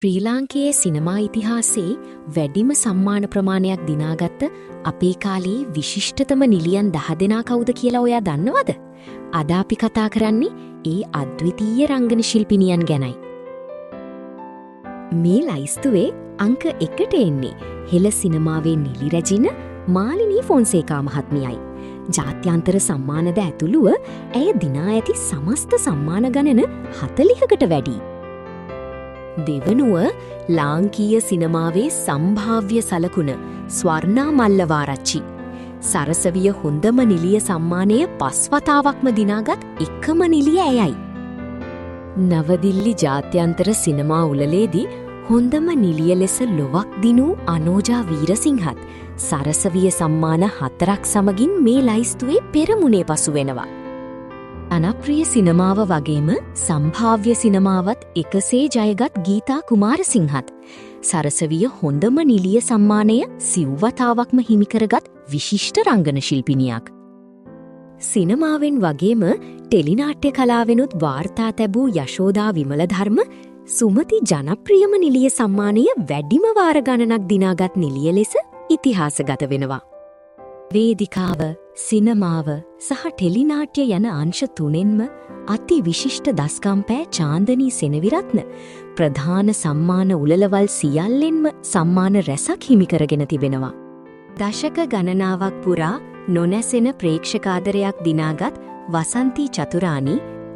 ශ්‍රී ලාංකේයේ සිනමා ඉතිහාසයේ වැඩිම සම්මාන ප්‍රමාණයක් දිනාගත්ත අපේ කාලේ විශිෂ්ටතම නිලියන් 10 දෙනා කවුද කියලා ඔයා දන්නවද? අද අපි කතා කරන්නේ ඒ අද්විතීය රංගන ශිල්පිනියන් ගැනයි. මේ ලයිස්තුවේ අංක 1ට එන්නේ හෙළ සිනමාවේ නිලි රැජින මාලිනී ෆොන්සේකා මහත්මියයි. ජාත්‍යන්තර සම්මානද ඇතුළුව ඇය දිනා ඇති සමස්ත සම්මාන ගණන 40කට වැඩි. දෙවනුව ලාංකීය සිනමාවේ සම්භාව්‍ය සලකුණ ස්වර්ණා මල්ලවාරච්චි. සරසවිය හොඳම නිලිය සම්මානය 5 වතාවක්ම දිනාගත් එකම නිලිය ඇයයි. නවදිල්ලි ජාත්‍යන්තර සිනමා උළෙලේදී හොඳම නිලිය ලෙස ලොවක් දිනූ අනෝජා වීරසිංහත් සරසවිය සම්මාන 4ක් සමගින් මේ ලයිස්තුවේ පෙරමුණේ පසු වෙනවා. ජනප්‍රිය සිනමාව වගේම සම්භාව්‍ය සිනමාවත් එකසේ ජයගත් ගීතා කුමාරසිංහත් සරසවිය හොඳම නිලිය සම්මානය 9 වතාවක්ම හිමිකරගත් විශිෂ්ට රංගන ශිල්පිනියක්. සිනමාවෙන් වගේම ටෙලිනාට්‍ය කලාවෙනුත් වාර්තා තැබූ යශෝදා විමලධර්ම සුමති ජනප්‍රියම නිලිය සම්මානය වැඩිම වාර ගණනක් දිනාගත් නිලිය ලෙස ඉතිහාසගත වෙනවා. වේදිකාව, සිනමාව සහ ටෙලිනාට්‍ය යන අංශ තුනෙන්ම අති විශිෂ්ට දස්කම් පෑ චාන්දනී සෙනවිරත්න ප්‍රධාන සම්මාන උළෙලවල් සියල්ලෙන්ම සම්මාන රැසක් හිමිකරගෙන තිබෙනවා. දශක ගණනාවක් පුරා නොනැසෙන ප්‍රේක්ෂකාදරයක් දිනාගත් වසන්ති චතුරානි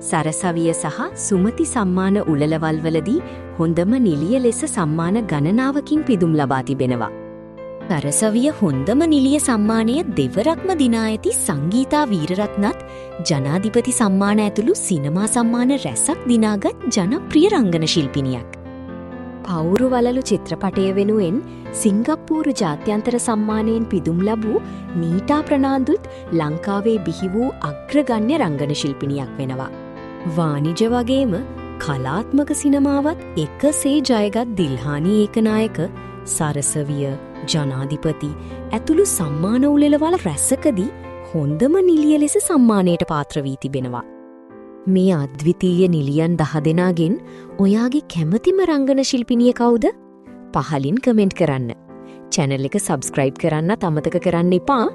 සරසවිය සහ සුමති සම්මාන උළෙලවල්වලදී හොඳම නිලිය ලෙස සම්මාන ගණනාවකින් පිදුම් ලබා තිබෙනවා. සරසවිය හොඳම නිලිය සම්මානය දෙවරක්ම දිනා ඇති සංගීතා වීරරත්නත් ජනාධිපති සම්මාන ඇතුළු සිනමා සම්මාන රැසක් දිනාගත් ජනප්‍රිය රංගන ශිල්පිනියක්. පවුරු වලලු චිත්‍රපටය වෙනුවෙන් සිංගප්පූරු ජාත්‍යන්තර සම්මානයෙන් පිදුම් ලැබූ නීටා ප්‍රනාන්දුත් ලංකාවේ බිහි වූ අග්‍රගණ්‍ය රංගන ශිල්පිනියක් වෙනවා. වාණිජ වගේම කලාත්මක සිනමාවත් එකසේ ජයගත් දිල්හානි ඒකනායක සරසවිය ජනාධිපති ඇතුළු සම්මාන උළෙලවල රැසකදී හොඳම නිලිය ලෙස සම්මානයට පාත්‍ර වී තිබෙනවා. මේ අද්විතීය නිලියන් 10 දෙනාගෙන් ඔයාගේ කැමතිම රංගන ශිල්පිනිය කවුද? පහලින් කමෙන්ට් කරන්න. channel එක subscribe කරන්නත් අමතක කරන්න එපා.